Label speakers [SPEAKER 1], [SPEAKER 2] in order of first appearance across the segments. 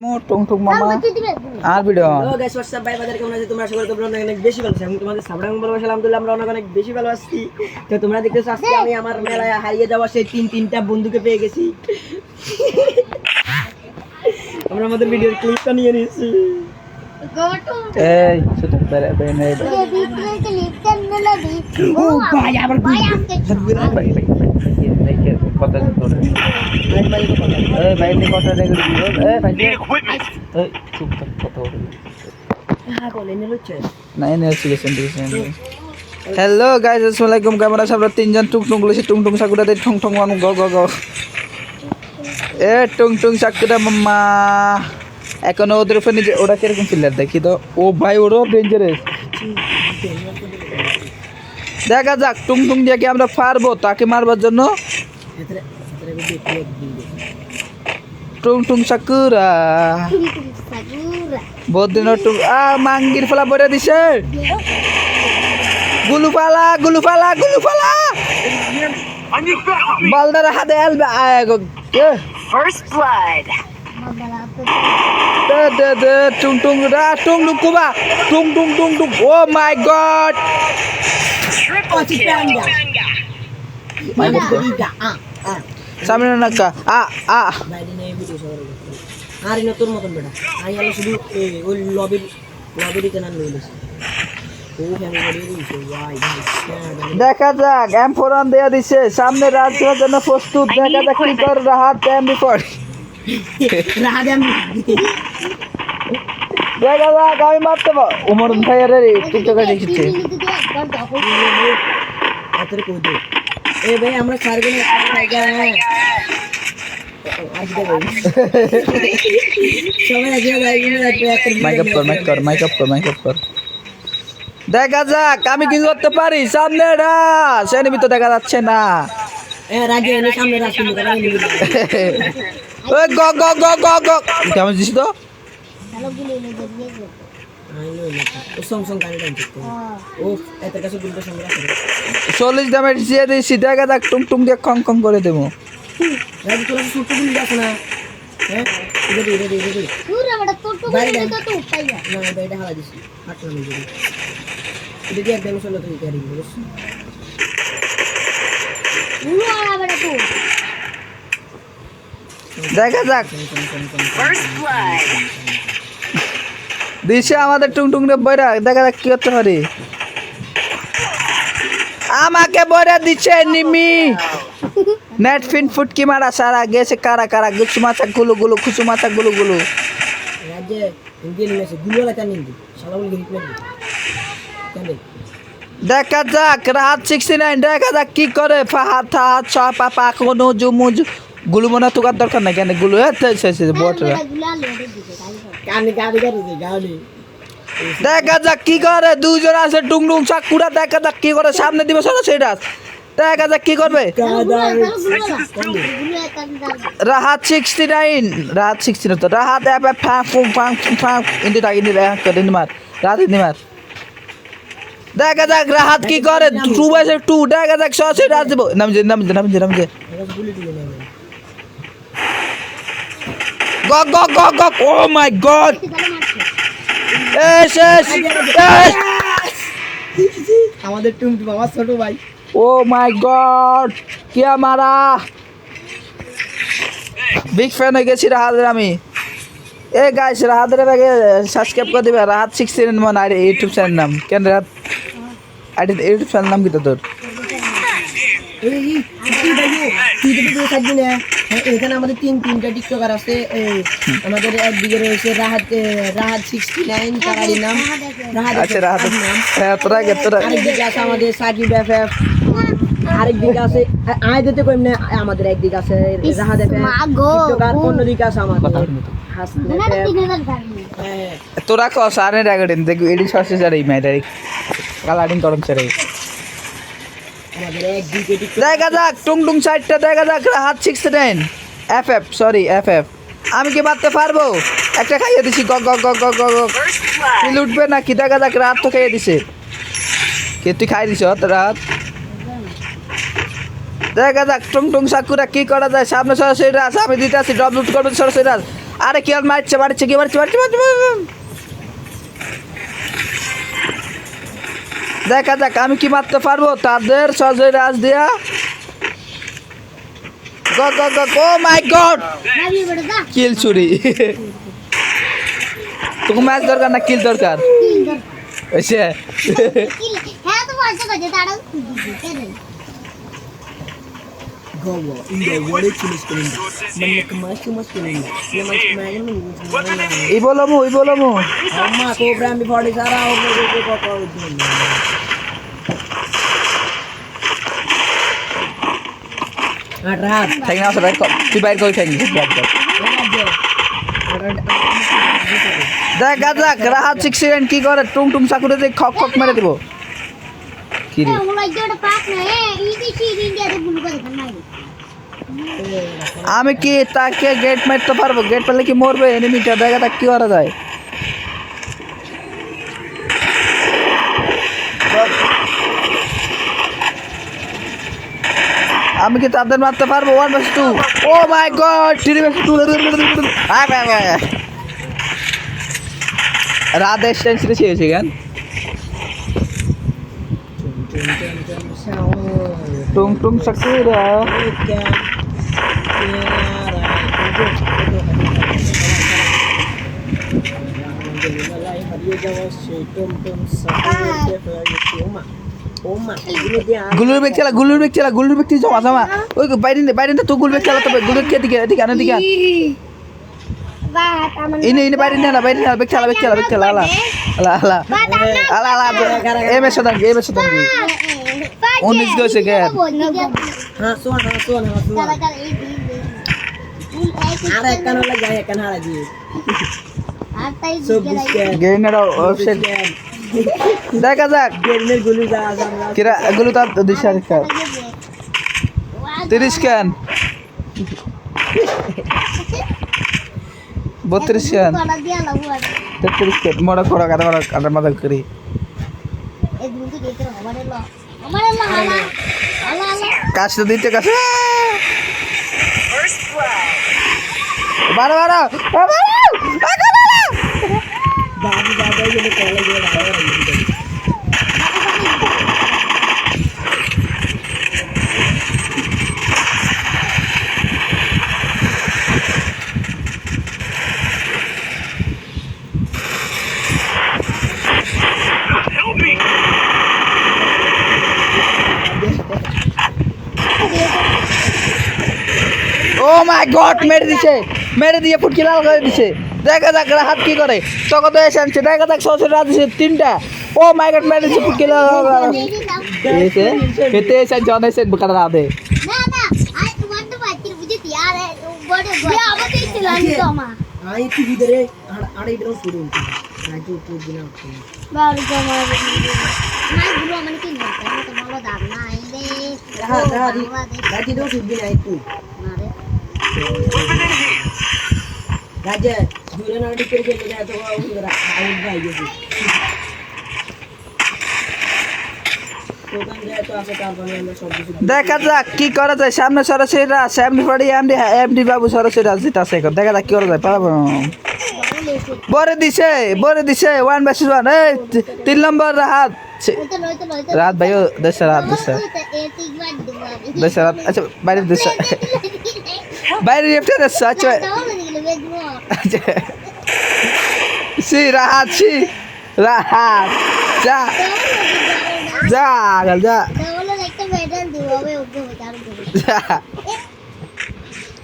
[SPEAKER 1] টুং টুং মামা আর ভিডিও
[SPEAKER 2] হ্যালো গাইস হোয়াটসঅ্যাপ ভাই বাজার কেমন আছো তোমরা আশা করি তোমরা অনেক বেশি ভালো আছো আমি তোমাদের সাবরাং ভালোবাসা আলহামদুলিল্লাহ আমরা অনেক বেশি ভালো আছি তো তোমরা দেখতেছো আজকে আমি আমার মেলায় হারিয়ে যাওয়া সেই তিনটা বন্ধুকে পেয়ে গেছি আমরা আমাদের ভিডিওর ক্লিপটা নিয়ে নিয়েছি
[SPEAKER 1] এই ছোট বেরে বেরে নেই
[SPEAKER 2] ও ভাই আবার
[SPEAKER 1] ভাই কথা তোর এই ভাই নি কথা রেগে দিও এই ভাই এই চুপ থাক কথা বল
[SPEAKER 2] হ্যাঁ বলে নিলো চল
[SPEAKER 1] না এনে সিলেকশন দিয়েছেন হ্যালো গাইস আসসালামু আলাইকুম কেমন আছেন আপনারা তিনজন টুং টুং বলেছি টুং টুং সাকুরাতে ঠং ঠং মানু গ গ গ এ টুং টুং সাকুরা মাম্মা এখন ওদের ফোনে ওরা কিরকম ফিল্লার দেখি তো ও ভাই ওরও ডেঞ্জারাস দেখা যাক টুং টুং দিয়ে কি আমরা পারবো তাকে মারবার জন্য টুং টুং সাকুরা বহুত দিন টুং মাঙ্গির ফলা বইরা দিছে গুলুপালা গুলুপালা গুলুপালা বালদার হাতে এলবে
[SPEAKER 3] First blood.
[SPEAKER 1] দে টুং টুং রা টুং লুকুবা টুং টুং টুং টুং ও মাই গড
[SPEAKER 3] Triple kill.
[SPEAKER 1] সামনে নাকা
[SPEAKER 2] বাইরে নিয়ে ভিডিও সবার আর ইনো তোর মতন বেটা আমি হলো শুধু ওই লবির কেন লইছি ও ফ্যামিলি দিছে ভাই
[SPEAKER 1] দেখা যাক M4 দেয়া দিছে সামনে রাত করার জন্য প্রস্তুত দেখা যাক কি করে রাহাত টাইম রিপোর্ট
[SPEAKER 2] রাহাদাম
[SPEAKER 1] দেখা যাক আমি মারতে পারবো উমর ভাইয়ের টিকটকে দেখিছে
[SPEAKER 2] আতরে কই দে এ ভাই আমরা সারগুলো জায়গা সবাই আগে
[SPEAKER 1] মাইক আপ কর দেখা যাক আমি কি করতে পারি সামনে সেনিমি তো দেখা যাচ্ছে না
[SPEAKER 2] এ রাগে এনে সামনে রাখুন কারণ
[SPEAKER 1] ওই গ গ গ গ গ কেমন দিছিস তো
[SPEAKER 2] ও সং সং গান গাইতে ও এত কাছে গুলটা সঙ্গে রাখো
[SPEAKER 1] 40 ড্যামেজ দিয়ে দিছি দেখা যাক টুং টুং দিয়ে খং খং করে দেবো
[SPEAKER 2] রাগে তোরা সুট্টু গুলি যাস না হ্যাঁ রেডি
[SPEAKER 3] পুরো বড় টোটো গুলো তো উঠাই না
[SPEAKER 2] না এটা হালা দিছি হাতটা নিয়ে দিই এটা দিয়ে একদম চলে তুই গাড়ি বলছ
[SPEAKER 3] পুরো বড় তো
[SPEAKER 1] দেখা যাক
[SPEAKER 3] First blood.
[SPEAKER 1] দিছে আমাদের টুং টুং রে বইরা দেখা যাক কি করতে পারি আমাকে বইরা দিচ্ছে নিমি নেট ফিন ফুটকি মারা সারা গেছে কারা কারা গুছু মাথা গুলো গুলো খুচু মাথা গুলো গুলো
[SPEAKER 2] রাগে ইন্ডিয়ান মেসে গুলো লাগা নিন্দি শালাউল গিট মেরে কেন
[SPEAKER 1] দেখা যাক রাত 69 দেখা যাক কি করে ফাহাতা চা পাপা কোনো জুমুজ গুলো মনে তোকার দরকার নাই কেন গুলো এসে বটরা
[SPEAKER 2] কানে গাড়ি গাড়ি
[SPEAKER 1] দেখা যাক কি করে দুইজন আছে টুং টুং চাকুরা দেখা যাক কি করে সামনে দিবে সরা সেটা দেখা যাক কি করবে রাহাত 69 রাহাত 69 তো রাহাত এবে ফাং ইন্দি টাকি নি রাহাত করে নিমার রাহাত নিমার দেখা যাক রাহাত কি করে 2/2 দেখা যাক সরা রাত দেব নামজে
[SPEAKER 2] গুলি দিলে না
[SPEAKER 1] গ ও মাই গড এস
[SPEAKER 2] আমাদের টুমটুম আমার ছোট ভাই
[SPEAKER 1] ও মাই গড কি আমারা বিগ ফ্যান হয়ে গেছি রাহাতের আমি এ গাইস রাহাতের আগে সাবস্ক্রাইব করে দিবে রাহাত 16 মান আর ইউটিউব চ্যানেল নাম কেন রাহাত আইডি ইউটিউব চ্যানেল নাম কি তোর
[SPEAKER 2] এই তুই তো থাকবি না এখানে আমাদের তিনটা টিকটকার আছে আমাদের একদিকে রয়েছে রাহাত 69 তার নাম রাহাত
[SPEAKER 1] আচ্ছা রাহাত হ্যাঁ তোরা
[SPEAKER 2] আরেকদিকে আছে আমাদের সাকিব এফএফ আরেকদিকে আছে আয় দিতে কইম না আমাদের একদিকে আছে রাহাত এফএফ টিকটকার অন্যদিকে আছে আমাদের হাসন
[SPEAKER 1] তোরা ক সারে রাগড়েন দেখো এডি সসে যারে ম্যাটারি কালারিং করম ছেড়ে
[SPEAKER 2] আমাদের একদিকে
[SPEAKER 1] দেখা যাক টুং টুং সাইডটা দেখা যাক রাহাত 69 এফএফ সরি এফএফ আমি কি মারতে পারবো একটা খাইয়ে দিছি গ গ গ গ গ গ কি লুটবে না কি দেখা যাক রাত তো খাইয়ে দিছে কে তুই খাই দিছ রাত দেখা যাক টুং টুং সাকুরা কি করা যায় সামনে সরাসরি রাস আমি দিতে আছি ড্রপ লুট করবেন সরাসরি রাস আরে কি আর মারছে মারছে কি মারছে মারছে মারছে দেখা যাক আমি কি মারতে পারবো তাদের সজয় রাজ দিয়া গো গো গো ও মাই গড
[SPEAKER 3] ভাবি বড় দা
[SPEAKER 1] কিল চুরি তোকে ম্যাচ দরকার না কিল দরকার এসে
[SPEAKER 3] কিল হ্যাঁ তো বলতে কইতে তাড়াও কেন
[SPEAKER 2] Gowo, inda wale tulis kuninda. Manne mas kuninda. Ye mas magen mun.
[SPEAKER 1] এই বলো মু
[SPEAKER 2] Amma cobra mi body sara aur logo ko papa udin. Arat.
[SPEAKER 1] Thank you সবাই তুই বাইর করে থ্যাংক ইউ দেখা যাক রাহাত 69 কি করে টুং টুং সাকুরে দিয়ে খক খক মেরে দিব কি রে
[SPEAKER 3] ওলা জোড় পাক না ইদি সিরি ইন্ডিয়া তে গুলো করে খাই
[SPEAKER 1] আমি কি তাকে গেট মারতে পারবো গেট পেলে কি মরবে এনিমিটা দেখা যাক কি করা যায় আমি কি তাদের মারতে পারবো 1/2 ও মাই গড 3/2 রাত এক্সটেন্স রেখেছি কেন টুং টুং সাকুরা গুলুর বেগ চালা জমা জমা ওই বাইরে তো গুল বেগ চালা তবে গুলুর কে দিকে এদিকে আনে দিকে
[SPEAKER 3] বাত আমন
[SPEAKER 1] ইনে বাইরে না বেগ চালা আলা এম এস দান 19 গেছে গে
[SPEAKER 2] Ha suan. Ara ekan ola jay ekan hala ji. So bisken.
[SPEAKER 1] Gainer offset দেখা যাক
[SPEAKER 2] Gerner gulu ja আমরা
[SPEAKER 1] কিরা এগুলো তো দিশা রেখা 30 কেন 32 কেন
[SPEAKER 3] কলা দিয়া লাগু আর
[SPEAKER 1] 33 কেন মোড়া খড়া কাটা মাথা করি
[SPEAKER 3] এই দুটো গেতে আমারে ল আলা
[SPEAKER 1] কাজ তো দিতে কাছে বারো
[SPEAKER 2] babu baba gele kala gele baba
[SPEAKER 1] ও মাই গড মেরে দিয়ে ফুটকি লাল করে দিছে দেখা যাক হাত কি করে তখন তো এসে আনছে দেখা যাক সসের রাত দিছে 3টা ও মাই গড মেরে দিছে ফুটকি লাল এসে খেতে এসে জন এসে বুকার রাতে
[SPEAKER 3] না আই তোমার তো বাচ্চা বুঝতি यार বড় বড় আমাকে চিলানি তো মা
[SPEAKER 2] ai tu videre ada idro sudu raju tu dina
[SPEAKER 3] বাড়ি জমা না গুলো মানে কি না তো ভালো দাম না আইলে
[SPEAKER 2] raju do sudu dina itu
[SPEAKER 3] না রে
[SPEAKER 2] raja dure na dikir ke gele to ura out bai gesi দোকান যায় তো আছে তারপরে আমরা সব কিছু
[SPEAKER 1] দেখা যাক কি করা যায় সামনে সরাসরি সামনে পড়ি এমডি বাবু সরাসরি রাজনীতি আছে দেখা যাক কি করা যায় পারবো বরে দিছে 1/1 এই 3 নম্বর রাত রাত ভাইও দেশে রাত আচ্ছা বাইরে লেফটে দেশে আচ্ছা সি রাত যা
[SPEAKER 3] তাহলে একটা মেডেল দিব হবে ওকে বিচার করে
[SPEAKER 1] যা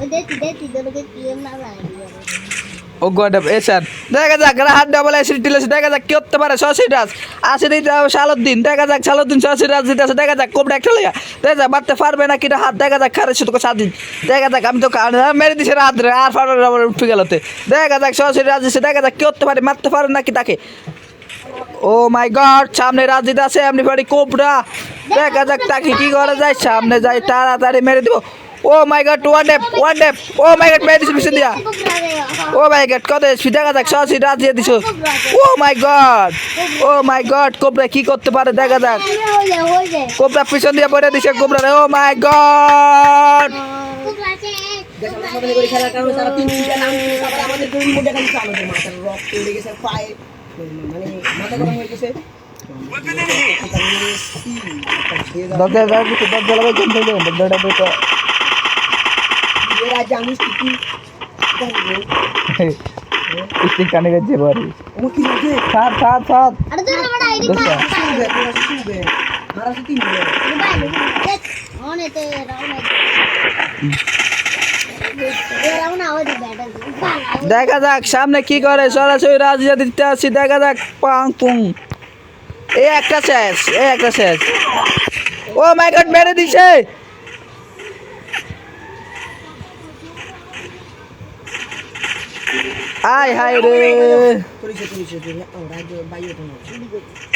[SPEAKER 3] ওই দেখি তোকে পিএম না লাগবে
[SPEAKER 1] ও গড এসার দেখা যাক রাহাত ডাবল এসি টিলেছে দেখা যাক কি করতে পারে সসিরাজ আসে সালুদ্দিন দেখা যাক সালুদ্দিন সসিরাজ জিতেছে দেখা যাক কোবটা একটা লাগা দেখা যাক মারতে পারবে না কিনা হাত দেখা যাক খারে শুধু স্বাধীন দেখা যাক আমি তো মেরে দিছে রাত রে আর ফাড়ার উঠে গেলতে দেখা যাক সসিরাজ দিছে দেখা যাক কি করতে পারে মারতে পারে নাকি তাকে ও মাই গড সামনে রাজিত আছে এমনি বাড়ি কোবরা দেখা যাক তাকে কি করা যায় সামনে যাই তাড়াতাড়ি মেরে দিব ও মাই গড ওয়ান ডেপ ও মাই গড মেরে দিছে পিছন দিয়া ও মাই গড কত এসপি দেখা যাক সসি রাত দিয়ে দিছো ও মাই গড কোবরা কি করতে পারে দেখা যাক কোবরা পিছন দিয়ে পড়ে দিছে কোবরা ও মাই গড
[SPEAKER 2] আমরা সামনে করে খেলার কারণে তারা 3-3টা নাম দিয়েছে, তারপরে আমাদের দুই মুঠে খালি আমাদের মাথার রক্ত উড়ে গেছে, পায়ে মানে মাথা গরম হয়ে গেছে।
[SPEAKER 1] দরজা লাগবে তো দরজা লাগবে কেন দিলে দরজাটা তো
[SPEAKER 2] এরা জানিস কি
[SPEAKER 1] স্টিক কানে গেছে বাড়ি
[SPEAKER 2] ও কি লাগে
[SPEAKER 1] সাত সাত সাত
[SPEAKER 3] আরে তোর আমার আইডি
[SPEAKER 1] দোস্তা।
[SPEAKER 3] কার্ড
[SPEAKER 2] শুবে মারা তো 3 মিনিট
[SPEAKER 3] দেখ অনেতে রাউনা রাউনা আওয়াজ ব্যাটাল
[SPEAKER 1] দেখা যাক সামনে কি করে, সরাসরি রাজিয়া দিতে আসছি, দেখা যাক পাং পুং। এই একটা শেষ, এই একটা শেষ। ও মাই গড, মেরে দিছে। হাই হাই রে,
[SPEAKER 2] পুলিশে ও রাজ্য বাইরে তো না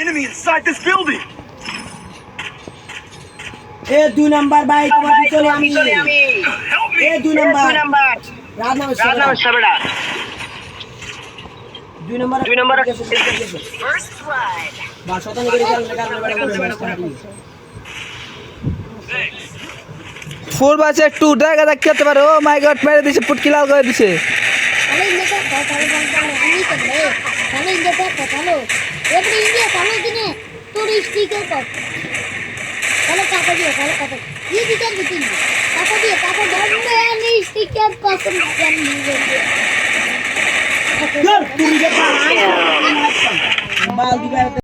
[SPEAKER 4] Enemy inside this building!
[SPEAKER 2] A 2 number bike তোমার চলে আমি
[SPEAKER 4] Help me!
[SPEAKER 2] এ 2 নাম্বার রাত নামে সবড়া 2 নাম্বার ফার্স্ট ফ্লাগ বা শতানি করে গেল কারণে
[SPEAKER 1] ফোর বাসে টু, দেখা যাক খেতে পারে। ও মাই গড, মেরে দিছে, পুটকি লাল করে দিছে।
[SPEAKER 3] তাহলে ইন্ডিয়া আমি করবে তাহলে ইন্ডিয়া তাহলে এবারে ইন্ডিয়া তাহলে দিনে তোর স্টিকার কর তাহলে টাকা দিয়ে এই দিকে দিতে টাকা ধরবে আমি স্টিকার কসম জানি
[SPEAKER 2] তুই যে বাল দিবা